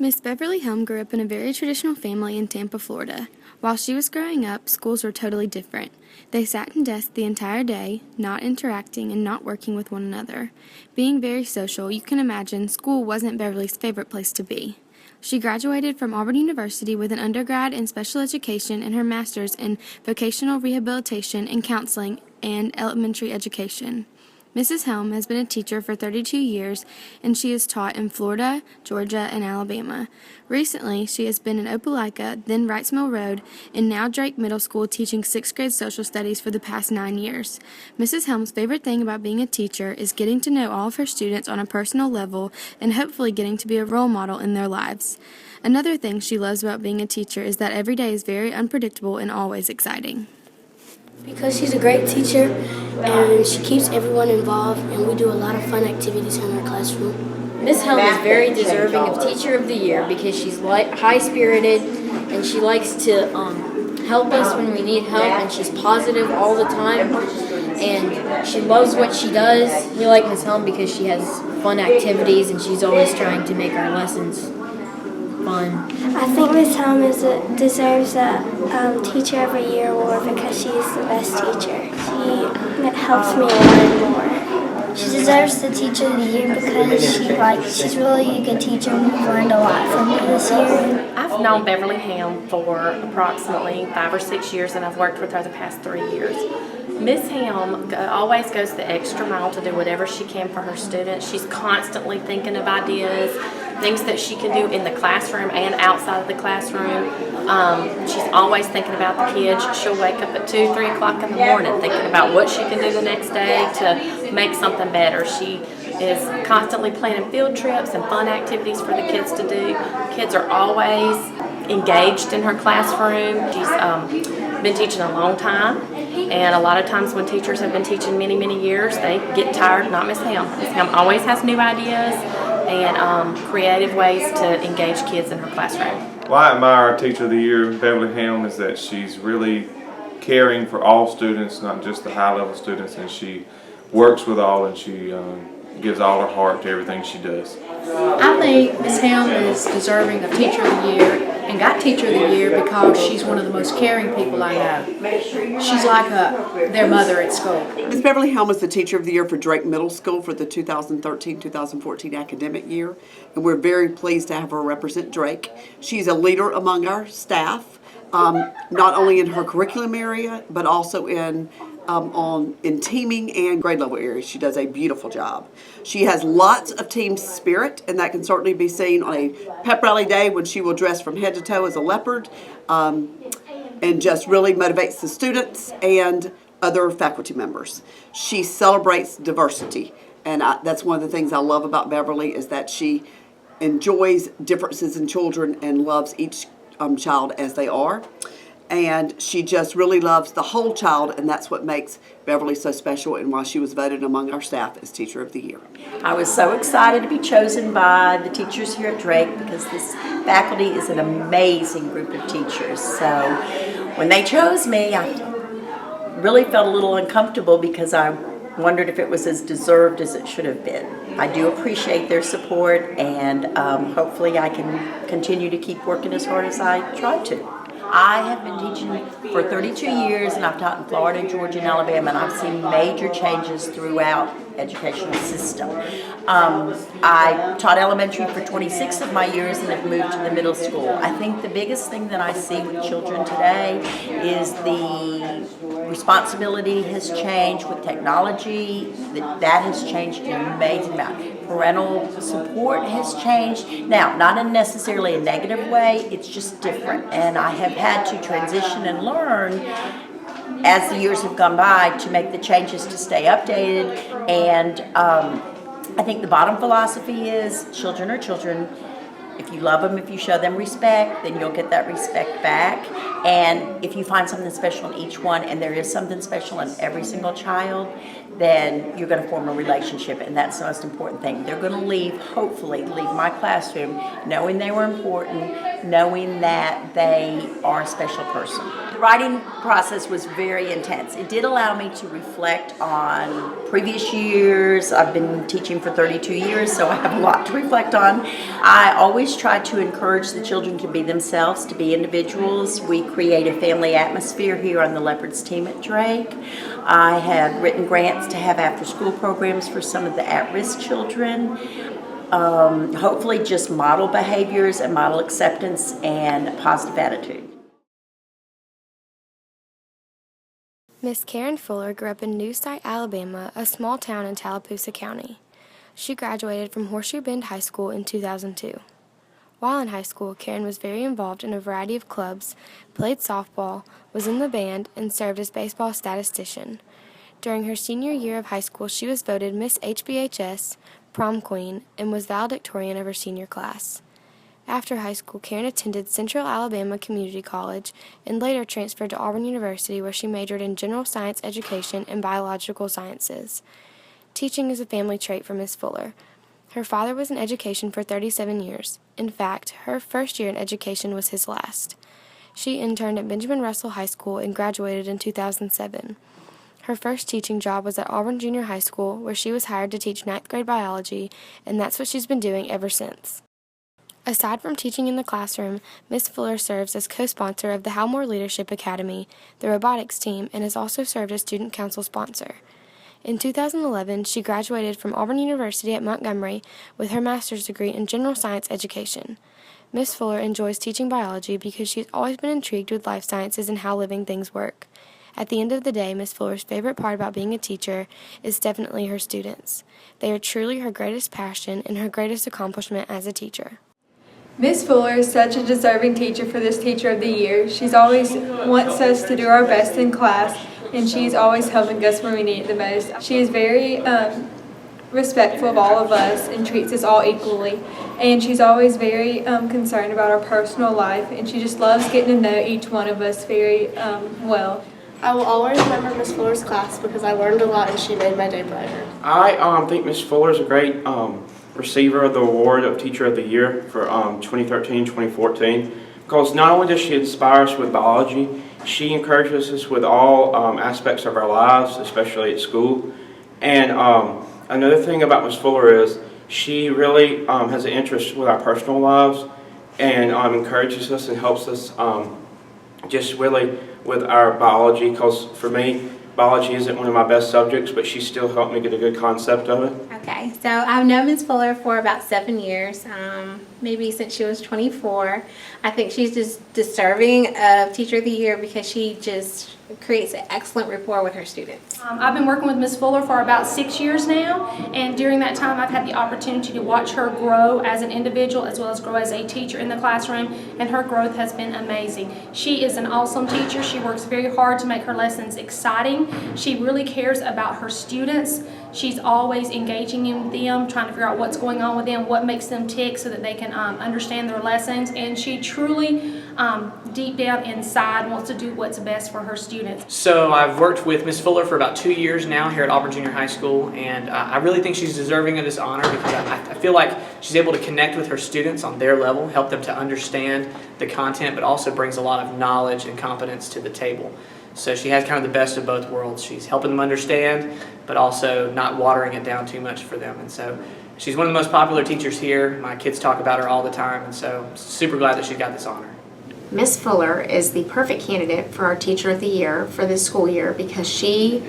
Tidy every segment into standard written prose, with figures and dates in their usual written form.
Miss Beverly Helm grew up in a very traditional family in Tampa, Florida. While she was growing up, schools were totally different. They sat in desks the entire day, not interacting and not working with one another. Being very social, you can imagine school wasn't Beverly's favorite place to be. She graduated from Auburn University with an undergrad in special education and her master's in vocational rehabilitation and counseling and elementary education. Mrs. Helm has been a teacher for 32 years, and she has taught in Florida, Georgia, and Alabama. Recently, she has been in Opelika, then Wrights Mill Road, and now Drake Middle School teaching 6th grade social studies for the past 9 years. Mrs. Helm's favorite thing about being a teacher is getting to know all of her students on a personal level and hopefully getting to be a role model in their lives. Another thing she loves about being a teacher is that every day is very unpredictable and always exciting. Because she's a great teacher and she keeps everyone involved, and we do a lot of fun activities in our classroom. Miss Helm is very deserving of Teacher of the Year because she's high-spirited and she likes to help us when we need help, and she's positive all the time and she loves what she does. We like Miss Helm because she has fun activities and she's always trying to make our lessons fun. I think Miss Helm deserves a Teacher of the Year award because she's the best teacher. She helps me learn more. She deserves the Teacher of the Year because she's really a good teacher and we've learned a lot from her this year. I've known Beverly Helm for approximately 5 or 6 years, and I've worked with her the past 3 years. Miss Helm always goes the extra mile to do whatever she can for her students. She's constantly thinking of ideas, things that she can do in the classroom and outside of the classroom. She's always thinking about the kids. She'll wake up at 2, 3 o'clock in the morning thinking about what she can do the next day to make something better. She is constantly planning field trips and fun activities for the kids to do. Kids are always engaged in her classroom. She's been teaching a long time, and a lot of times when teachers have been teaching many, many years, they get tired. Not Miss Helm. Miss Helm always has new ideas and creative ways to engage kids in her classroom. Well, I admire our Teacher of the Year, Beverly Helm, is that she's really caring for all students, not just the high-level students, and she works with all, and she gives all her heart to everything she does. I think Ms. Helm is deserving of Teacher of the Year and got Teacher of the Year because she's one of the most caring people I know. She's like their mother at school. Ms. Beverly Helm is the Teacher of the Year for Drake Middle School for the 2013-2014 academic year, and we're very pleased to have her represent Drake. She's a leader among our staff, not only in her curriculum area, but also in teaming and grade level areas. She does a beautiful job. She has lots of team spirit, and that can certainly be seen on a pep rally day when she will dress from head to toe as a leopard and just really motivates the students and other faculty members. She celebrates diversity, and that's one of the things I love about Beverly is that she enjoys differences in children and loves each child as they are. And she just really loves the whole child, and that's what makes Beverly so special and why she was voted among our staff as Teacher of the Year. I was so excited to be chosen by the teachers here at Drake because this faculty is an amazing group of teachers. So when they chose me, I really felt a little uncomfortable because I wondered if it was as deserved as it should have been. I do appreciate their support, and hopefully I can continue to keep working as hard as I try to. I have been teaching for 32 years, and I've taught in Florida, Georgia, and Alabama, and I've seen major changes throughout educational system. I taught elementary for 26 of my years and have moved to the middle school. I think the biggest thing that I see with children today is the responsibility has changed with technology. That has changed an amazing amount. Parental support has changed. Now, not in necessarily a negative way, it's just different. And I have had to transition and learn as the years have gone by to make the changes to stay updated. And I think the bottom philosophy is children are children. If you love them, if you show them respect, then you'll get that respect back. And if you find something special in each one, and there is something special in every single child, then you're going to form a relationship, and that's the most important thing. They're going to leave, hopefully, leave my classroom knowing they were important, knowing that they are a special person. The writing process was very intense. It did allow me to reflect on previous years. I've been teaching for 32 years, so I have a lot to reflect on. I always try to encourage the children to be themselves, to be individuals. We create a family atmosphere here on the Leopards team at Drake. I have written grants to have after-school programs for some of the at-risk children. Hopefully just model behaviors and model acceptance and a positive attitude. Miss Karen Fuller grew up in New Site, Alabama, a small town in Tallapoosa County. She graduated from Horseshoe Bend High School in 2002. While in high school, Karen was very involved in a variety of clubs, played softball, was in the band, and served as baseball statistician. During her senior year of high school, she was voted Miss AJHS, prom queen, and was valedictorian of her senior class. After high school, Karen attended Central Alabama Community College and later transferred to Auburn University, where she majored in general science education and biological sciences. Teaching is a family trait for Miss Fuller. Her father was in education for 37 years. In fact, her first year in education was his last. She interned at Benjamin Russell High School and graduated in 2007. Her first teaching job was at Auburn Junior High School, where she was hired to teach 9th grade biology, and that's what she's been doing ever since. Aside from teaching in the classroom, Ms. Fuller serves as co-sponsor of the Howmore Leadership Academy, the robotics team, and has also served as student council sponsor. In 2011, she graduated from Auburn University at Montgomery with her master's degree in general science education. Ms. Fuller enjoys teaching biology because she's always been intrigued with life sciences and how living things work. At the end of the day, Ms. Fuller's favorite part about being a teacher is definitely her students. They are truly her greatest passion and her greatest accomplishment as a teacher. Miss Fuller is such a deserving teacher for this Teacher of the Year. She's always wants us to do our best in class, and she's always helping us when we need it the most. She is very respectful of all of us and treats us all equally. And she's always very concerned about our personal life, and she just loves getting to know each one of us very well. I will always remember Miss Fuller's class because I learned a lot and she made my day brighter. I think Miss Fuller is a great receiver of the award of Teacher of the Year for 2013-2014, because not only does she inspire us with biology, she encourages us with all aspects of our lives, especially at school. And another thing about Miss Fuller is she really has an interest with our personal lives and encourages us and helps us just really with our biology, because for me, biology isn't one of my best subjects, but she still helped me get a good concept of it. Okay, so I've known Ms. Fuller for about 7 years, maybe since she was 24. I think she's just deserving of Teacher of the Year because she just creates an excellent rapport with her students. I've been working with Ms. Fuller for about 6 years now, and during that time I've had the opportunity to watch her grow as an individual as well as grow as a teacher in the classroom, and her growth has been amazing. She is an awesome teacher. She works very hard to make her lessons exciting. She really cares about her students. She's always engaging in them, trying to figure out what's going on with them, what makes them tick so that they can understand their lessons, and she truly deep down inside wants to do what's best for her students. So I've worked with Ms. Fuller for about 2 years now here at Auburn Junior High School, and I really think she's deserving of this honor because I feel like she's able to connect with her students on their level, help them to understand the content, but also brings a lot of knowledge and competence to the table. So she has kind of the best of both worlds. She's helping them understand, but also not watering it down too much for them. And so she's one of the most popular teachers here. My kids talk about her all the time, and so super glad that she got this honor. Miss Fuller is the perfect candidate for our Teacher of the Year for this school year because she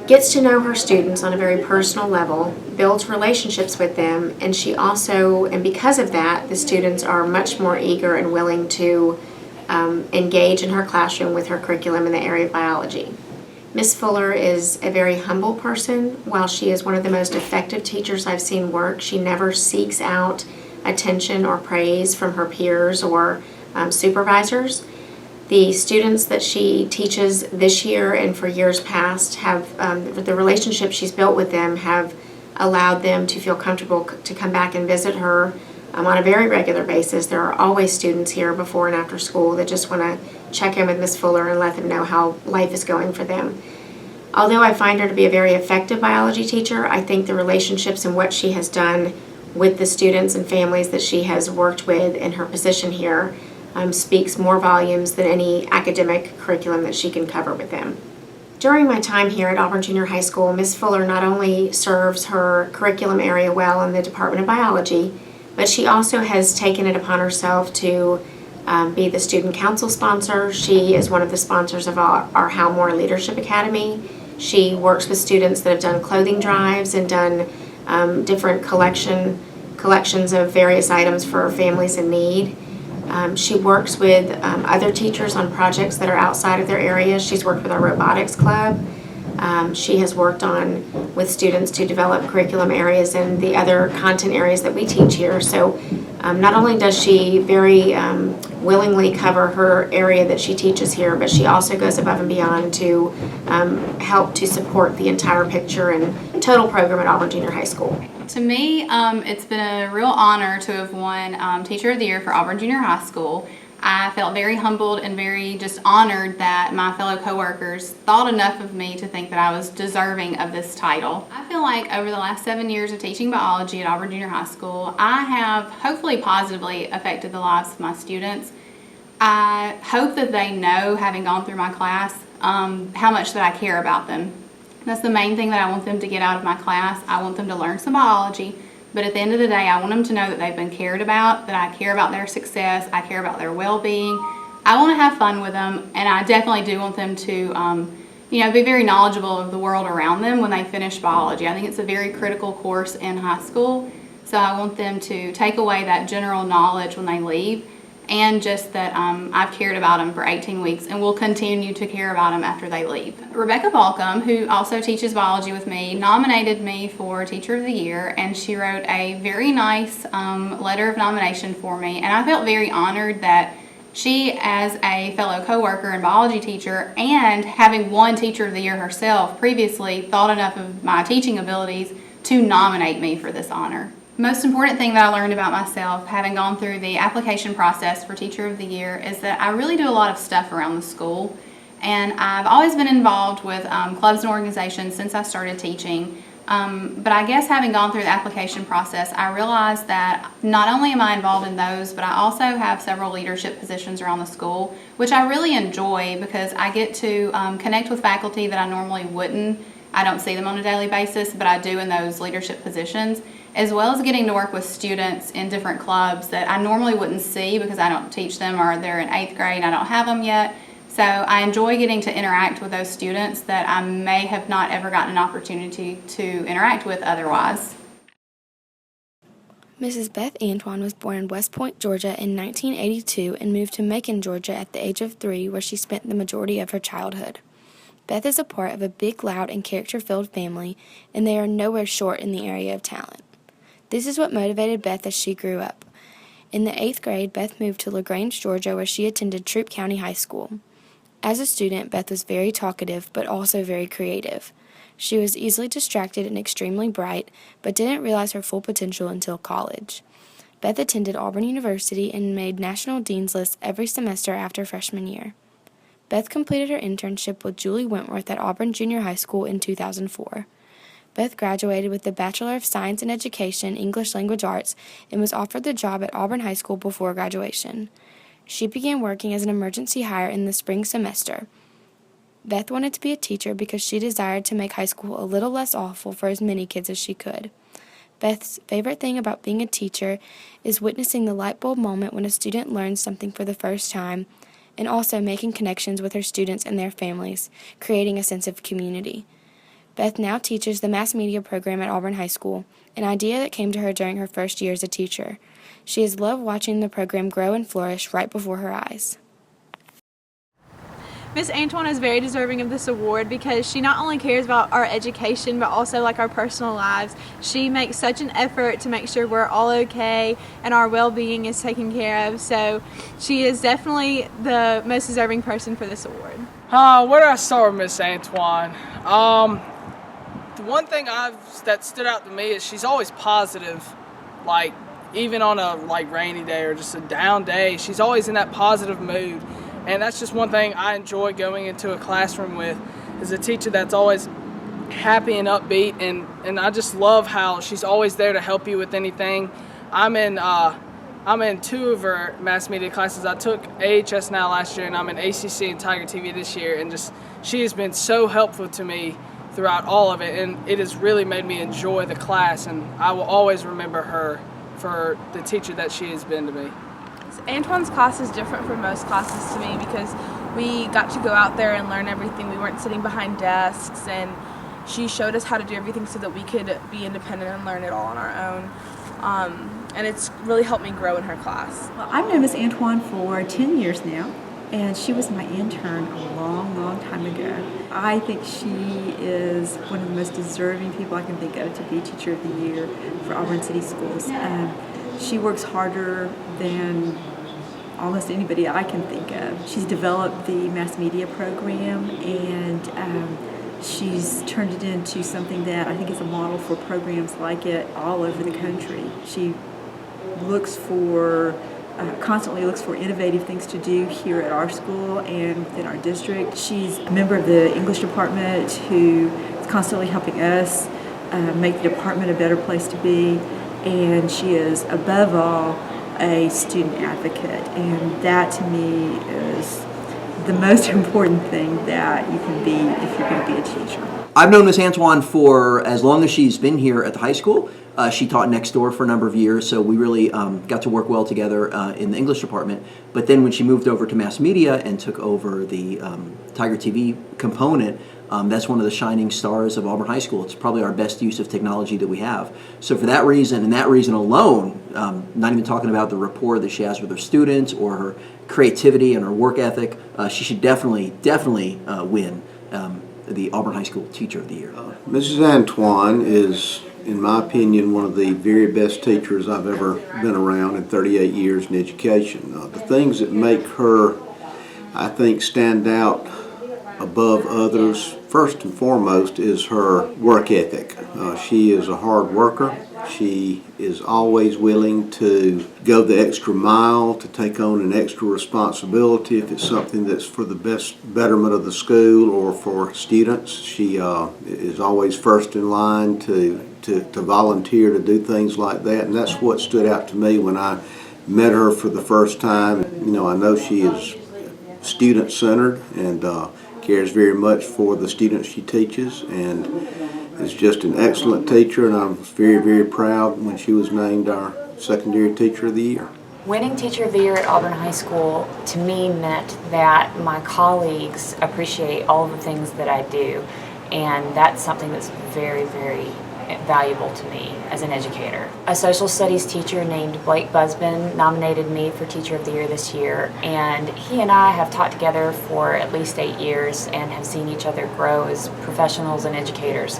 gets to know her students on a very personal level, builds relationships with them, and she also, and because of that, the students are much more eager and willing to engage in her classroom with her curriculum in the area of biology. Miss Fuller is a very humble person. While she is one of the most effective teachers I've seen work, she never seeks out attention or praise from her peers or supervisors. The students that she teaches this year and for years past have, the relationship she's built with them have allowed them to feel comfortable to come back and visit her on a very regular basis. There are always students here before and after school that just want to check in with Miss Fuller and let them know how life is going for them. Although I find her to be a very effective biology teacher, I think the relationships and what she has done with the students and families that she has worked with in her position here speaks more volumes than any academic curriculum that she can cover with them. During my time here at Auburn Junior High School, Ms. Fuller not only serves her curriculum area well in the Department of Biology, but she also has taken it upon herself to be the student council sponsor. She is one of the sponsors of our How More Leadership Academy. She works with students that have done clothing drives and done different collections of various items for families in need. She works with other teachers on projects that are outside of their area. She's worked with our robotics club. She has worked with students to develop curriculum areas and the other content areas that we teach here. So not only does she very willingly cover her area that she teaches here, but she also goes above and beyond to help to support the entire picture and total program at Auburn Junior High School. To me, it's been a real honor to have won Teacher of the Year for Auburn Junior High School. I felt very humbled and very just honored that my fellow coworkers thought enough of me to think that I was deserving of this title. I feel like over the last 7 years of teaching biology at Auburn Junior High School, I have hopefully positively affected the lives of my students. I hope that they know, having gone through my class, how much that I care about them. That's the main thing that I want them to get out of my class. I want them to learn some biology. But at the end of the day, I want them to know that they've been cared about, that I care about their success, I care about their well-being. I want to have fun with them, and I definitely do want them to, be very knowledgeable of the world around them when they finish biology. I think it's a very critical course in high school, so I want them to take away that general knowledge when they leave, and just that I've cared about them for 18 weeks and will continue to care about them after they leave. Rebecca Balcom, who also teaches biology with me, nominated me for Teacher of the Year, and she wrote a very nice letter of nomination for me, and I felt very honored that she, as a fellow coworker and biology teacher, and having won Teacher of the Year herself previously, thought enough of my teaching abilities to nominate me for this honor. Most important thing that I learned about myself, having gone through the application process for Teacher of the Year, is that I really do a lot of stuff around the school. And I've always been involved with clubs and organizations since I started teaching. But I guess having gone through the application process, I realized that not only am I involved in those, but I also have several leadership positions around the school, which I really enjoy because I get to connect with faculty that I normally wouldn't. I don't see them on a daily basis, but I do in those leadership positions, as well as getting to work with students in different clubs that I normally wouldn't see because I don't teach them, or they're in 8th grade and I don't have them yet. So I enjoy getting to interact with those students that I may have not ever gotten an opportunity to interact with otherwise. Mrs. Beth Antoine was born in West Point, Georgia in 1982 and moved to Macon, Georgia at the age of 3, where she spent the majority of her childhood. Beth is a part of a big, loud, and character-filled family, and they are nowhere short in the area of talent. This is what motivated Beth as she grew up. In the 8th grade, Beth moved to LaGrange, Georgia, where she attended Troup County High School. As a student, Beth was very talkative, but also very creative. She was easily distracted and extremely bright, but didn't realize her full potential until college. Beth attended Auburn University and made National Dean's List every semester after freshman year. Beth completed her internship with Julie Wentworth at Auburn Junior High School in 2004. Beth graduated with the Bachelor of Science in Education, English Language Arts, and was offered the job at Auburn High School before graduation. She began working as an emergency hire in the spring semester. Beth wanted to be a teacher because she desired to make high school a little less awful for as many kids as she could. Beth's favorite thing about being a teacher is witnessing the light bulb moment when a student learns something for the first time, and also making connections with her students and their families, creating a sense of community. Beth now teaches the mass media program at Auburn High School, an idea that came to her during her first year as a teacher. She has loved watching the program grow and flourish right before her eyes. Miss Antoine is very deserving of this award because she not only cares about our education but also like our personal lives. She makes such an effort to make sure we're all okay and our well-being is taken care of. So she is definitely the most deserving person for this award. Where do I start with Miss Antoine? The one thing that stood out to me is she's always positive. Like even on a rainy day or just a down day, she's always in that positive mood. And that's just one thing I enjoy going into a classroom with, is a teacher that's always happy and upbeat, and I just love how she's always there to help you with anything. I'm in 2 of her mass media classes. I took AJHS now last year, and I'm in ACC and Tiger TV this year, and just she has been so helpful to me throughout all of it, and it has really made me enjoy the class, and I will always remember her for the teacher that she has been to me. Antoine's class is different from most classes to me because we got to go out there and learn everything. We weren't sitting behind desks, and she showed us how to do everything so that we could be independent and learn it all on our own. And it's really helped me grow in her class. Well, I've known Miss Antoine for 10 years now, and she was my intern a long, long time ago. I think she is one of the most deserving people I can think of to be Teacher of the Year for Auburn City Schools. She works harder than almost anybody I can think of. She's developed the mass media program, and she's turned it into something that I think is a model for programs like it all over the country. She looks for, constantly looks for innovative things to do here at our school and within our district. She's a member of the English department who is constantly helping us make the department a better place to be, and she is above all a student advocate, and that to me is the most important thing that you can be if you're going to be a teacher. I've known Miss Antoine for as long as she's been here at the high school. She taught next door for a number of years, so we really got to work well together in the English department. But then when she moved over to mass media and took over the Tiger TV component, that's one of the shining stars of Auburn High School. It's probably our best use of technology that we have. So for that reason, and that reason alone, not even talking about the rapport that she has with her students or her creativity and her work ethic, she should definitely win the Auburn High School Teacher of the Year. Mrs. Antoine is, in my opinion, one of the very best teachers I've ever been around in 38 years in education. The things that make her, I think, stand out above others, first and foremost, is her work ethic. She is a hard worker. She is always willing to go the extra mile, to take on an extra responsibility if it's something that's for the best betterment of the school or for students. She is always first in line to volunteer to do things like that, and that's what stood out to me when I met her for the first time. You know, I know she is student-centered and cares very much for the students she teaches, and is just an excellent teacher, and I was very, very proud when she was named our Secondary Teacher of the Year. Winning Teacher of the Year at Auburn High School to me meant that my colleagues appreciate all of the things that I do, and that's something that's very, very valuable to me as an educator. A social studies teacher named Blake Busbin nominated me for Teacher of the Year this year, and he and I have taught together for at least 8 years and have seen each other grow as professionals and educators.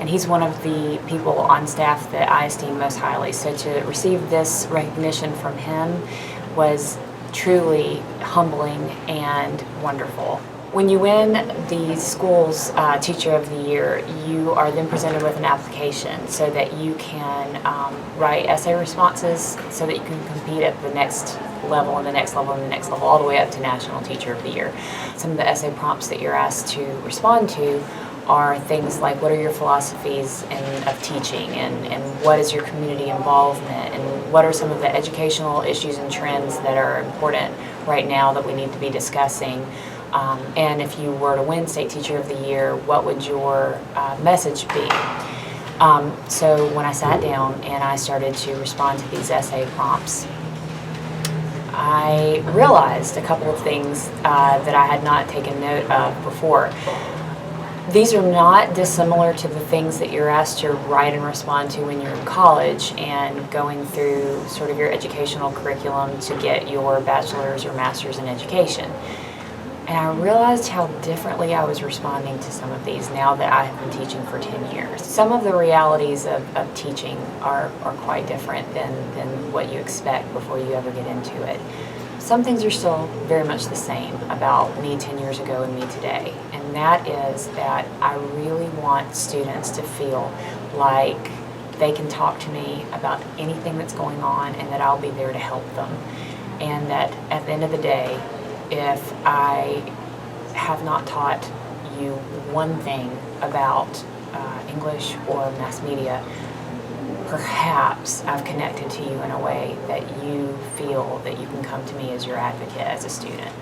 And he's one of the people on staff that I esteem most highly. So to receive this recognition from him was truly humbling and wonderful. When you win the school's Teacher of the Year, you are then presented with an application so that you can write essay responses so that you can compete at the next level and the next level and the next level, all the way up to National Teacher of the Year. Some of the essay prompts that you're asked to respond to are things like, what are your philosophies of teaching, and what is your community involvement, and what are some of the educational issues and trends that are important right now that we need to be discussing. And if you were to win State Teacher of the Year, what would your message be? So when I sat down and I started to respond to these essay prompts, I realized a couple of things that I had not taken note of before. These are not dissimilar to the things that you're asked to write and respond to when you're in college and going through sort of your educational curriculum to get your bachelor's or master's in education. And I realized how differently I was responding to some of these now that I have been teaching for 10 years. Some of the realities of teaching are quite different than what you expect before you ever get into it. Some things are still very much the same about me 10 years ago and me today. And that is that I really want students to feel like they can talk to me about anything that's going on and that I'll be there to help them. And that at the end of the day, if I have not taught you one thing about English or mass media, perhaps I've connected to you in a way that you feel that you can come to me as your advocate as a student.